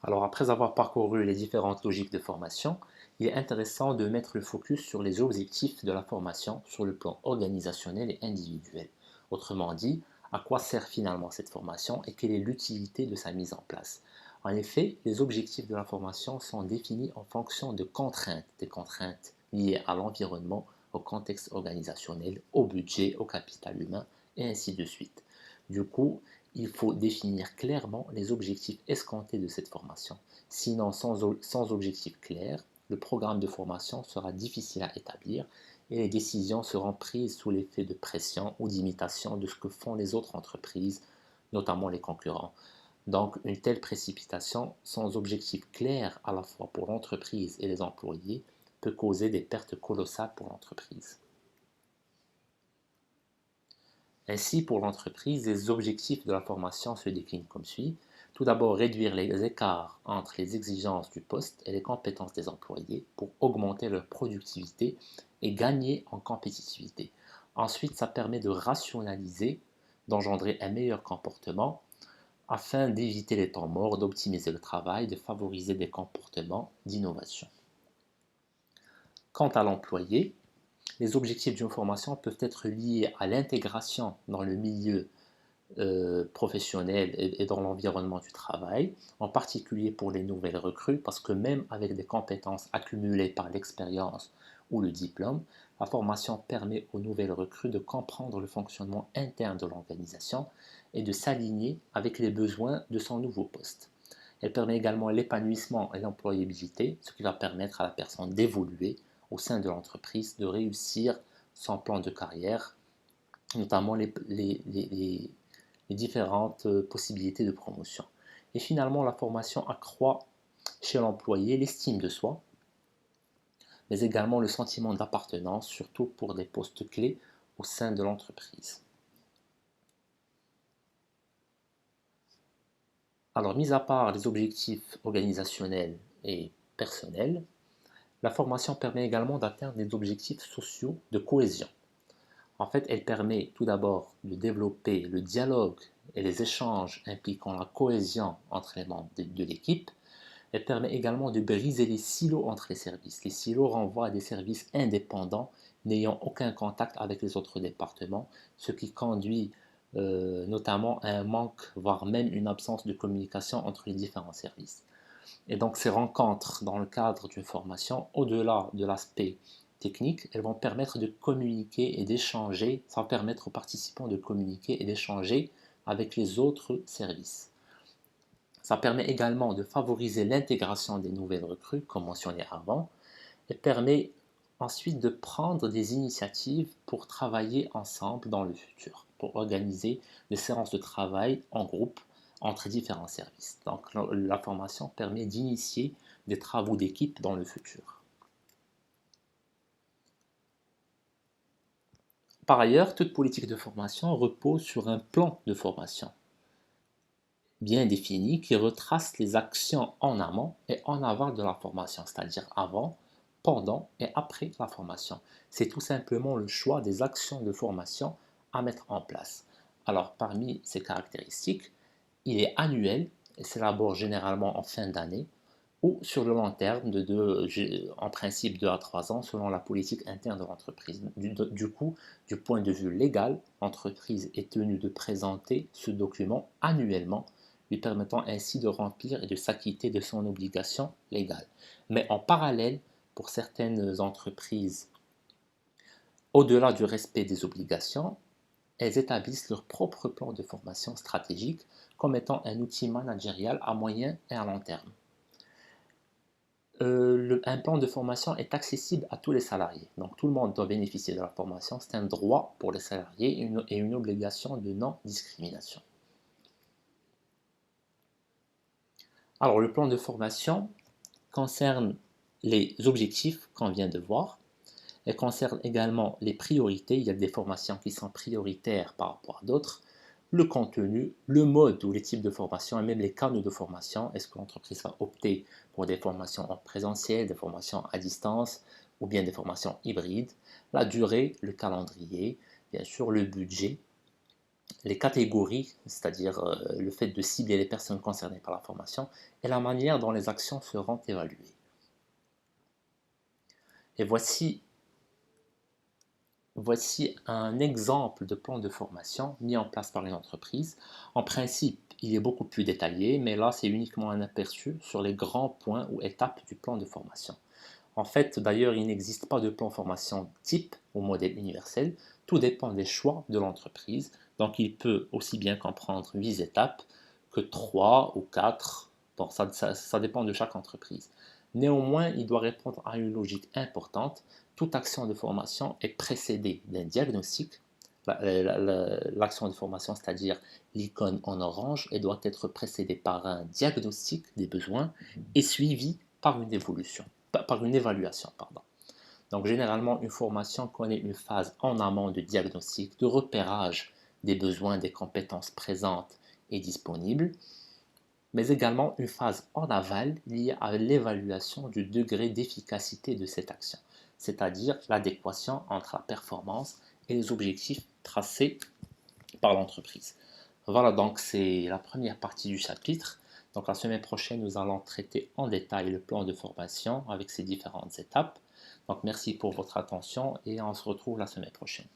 Alors après avoir parcouru les différentes logiques de formation, il est intéressant de mettre le focus sur les objectifs de la formation sur le plan organisationnel et individuel. Autrement dit, à quoi sert finalement cette formation et quelle est l'utilité de sa mise en place. En effet, les objectifs de la formation sont définis en fonction de contraintes, des contraintes liées à l'environnement, au contexte organisationnel, au budget, au capital humain et ainsi de suite. Du coup, il faut définir clairement les objectifs escomptés de cette formation. Sinon, sans objectif clair, le programme de formation sera difficile à établir et les décisions seront prises sous l'effet de pression ou d'imitation de ce que font les autres entreprises, notamment les concurrents. Donc, une telle précipitation sans objectif clair à la fois pour l'entreprise et les employés peut causer des pertes colossales pour l'entreprise. Ainsi, pour l'entreprise, les objectifs de la formation se déclinent comme suit. Tout d'abord, réduire les écarts entre les exigences du poste et les compétences des employés pour augmenter leur productivité et gagner en compétitivité. Ensuite, ça permet de rationaliser, d'engendrer un meilleur comportement afin d'éviter les temps morts, d'optimiser le travail, de favoriser des comportements d'innovation. Quant à l'employé, les objectifs d'une formation peuvent être liés à l'intégration dans le milieu professionnel et dans l'environnement du travail, en particulier pour les nouvelles recrues, parce que même avec des compétences accumulées par l'expérience ou le diplôme, la formation permet aux nouvelles recrues de comprendre le fonctionnement interne de l'organisation et de s'aligner avec les besoins de son nouveau poste. Elle permet également l'épanouissement et l'employabilité, ce qui va permettre à la personne d'évoluer au sein de l'entreprise, de réussir son plan de carrière, notamment les différentes possibilités de promotion. Et finalement, la formation accroît chez l'employé l'estime de soi, mais également le sentiment d'appartenance, surtout pour des postes clés au sein de l'entreprise. Alors, mis à part les objectifs organisationnels et personnels, la formation permet également d'atteindre des objectifs sociaux de cohésion. En fait, elle permet tout d'abord de développer le dialogue et les échanges impliquant la cohésion entre les membres de l'équipe. Elle permet également de briser les silos entre les services. Les silos renvoient à des services indépendants n'ayant aucun contact avec les autres départements, ce qui conduit notamment à un manque, voire même une absence de communication entre les différents services. Et donc ces rencontres dans le cadre d'une formation, au-delà de l'aspect technique, elles vont permettre de communiquer et d'échanger, ça va permettre aux participants de communiquer et d'échanger avec les autres services. Ça permet également de favoriser l'intégration des nouvelles recrues, comme mentionné avant, et permet ensuite de prendre des initiatives pour travailler ensemble dans le futur, pour organiser des séances de travail en groupe entre différents services. Donc la formation permet d'initier des travaux d'équipe dans le futur. Par ailleurs, toute politique de formation repose sur un plan de formation bien défini qui retrace les actions en amont et en aval de la formation, c'est-à-dire avant, pendant et après la formation. C'est tout simplement le choix des actions de formation à mettre en place. Alors, parmi ces caractéristiques, il est annuel et s'élabore généralement en fin d'année ou sur le long terme, en principe 2 à 3 ans, selon la politique interne de l'entreprise. Du coup, du point de vue légal, l'entreprise est tenue de présenter ce document annuellement, lui permettant ainsi de remplir et de s'acquitter de son obligation légale. Mais en parallèle, pour certaines entreprises, au-delà du respect des obligations, elles établissent leur propre plan de formation stratégique comme étant un outil managérial à moyen et à long terme. Un plan de formation est accessible à tous les salariés. Donc tout le monde doit bénéficier de la formation. C'est un droit pour les salariés et une obligation de non-discrimination. Alors le plan de formation concerne les objectifs qu'on vient de voir. Elle concerne également les priorités. Il y a des formations qui sont prioritaires par rapport à d'autres. Le contenu, le mode ou les types de formation et même les canaux de formation. Est-ce que l'entreprise va opter pour des formations en présentiel, des formations à distance ou bien des formations hybrides? La durée, le calendrier, bien sûr le budget les catégories, c'est-à-dire le fait de cibler les personnes concernées par la formation, et la manière dont les actions seront évaluées. Et voici un exemple de plan de formation mis en place par une entreprise. En principe, il est beaucoup plus détaillé, mais là, c'est uniquement un aperçu sur les grands points ou étapes du plan de formation. En fait, d'ailleurs, il n'existe pas de plan de formation type ou modèle universel. Tout dépend des choix de l'entreprise. Donc, il peut aussi bien comprendre 8 étapes que 3 ou 4. Bon, ça dépend de chaque entreprise. Néanmoins, il doit répondre à une logique importante. Toute action de formation est précédée d'un diagnostic. L'action de formation, c'est-à-dire l'icône en orange, elle doit être précédée par un diagnostic des besoins et suivie par une évolution par une évaluation. Pardon. Donc généralement, une formation connaît une phase en amont de diagnostic, de repérage des besoins, des compétences présentes et disponibles, mais également une phase en aval liée à l'évaluation du degré d'efficacité de cette action, c'est-à-dire l'adéquation entre la performance et les objectifs tracés par l'entreprise. Voilà, donc c'est la première partie du chapitre. Donc la semaine prochaine, nous allons traiter en détail le plan de formation avec ses différentes étapes. Donc merci pour votre attention et on se retrouve la semaine prochaine.